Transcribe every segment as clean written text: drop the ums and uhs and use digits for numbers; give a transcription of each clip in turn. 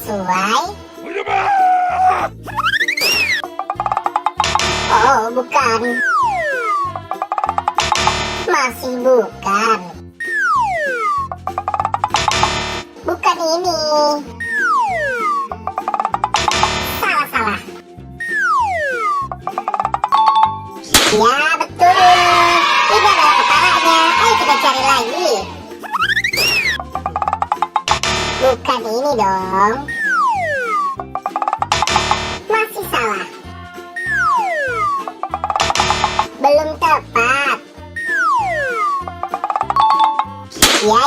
sesuai? Oh, bukan. Masih bukan. Bukan ini. Salah. Ya, betul. Ini adalah kepalanya. Ayo kita cari lagi. Bukan ini dong. Masih salah. Belum tepat. Ya.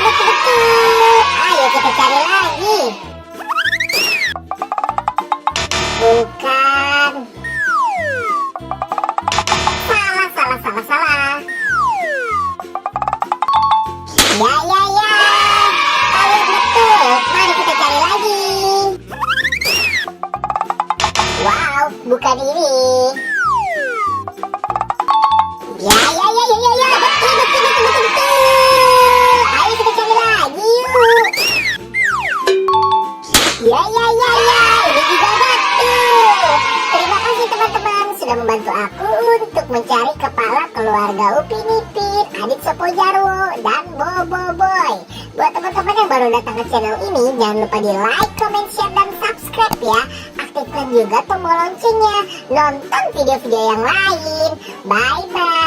Betul. Ayo kita cari lagi. Bukan. Salah. Ya. Ayo betul. Mari kita cari lagi. Wow, bukan ini. Ya. Betul. Ayo kita cari lagi yuk. Ya. Ini juga betul. Terima kasih teman-teman sudah membantu aku untuk mencari kepala keluarga Upin Ipin, Adit Sopo Jarwo, dan Bobo Boy. Buat teman-teman yang baru datang ke channel ini, jangan lupa di like, comment, share, dan subscribe ya. Aktifkan juga tombol loncengnya. Nonton video-video yang lain. Bye-bye.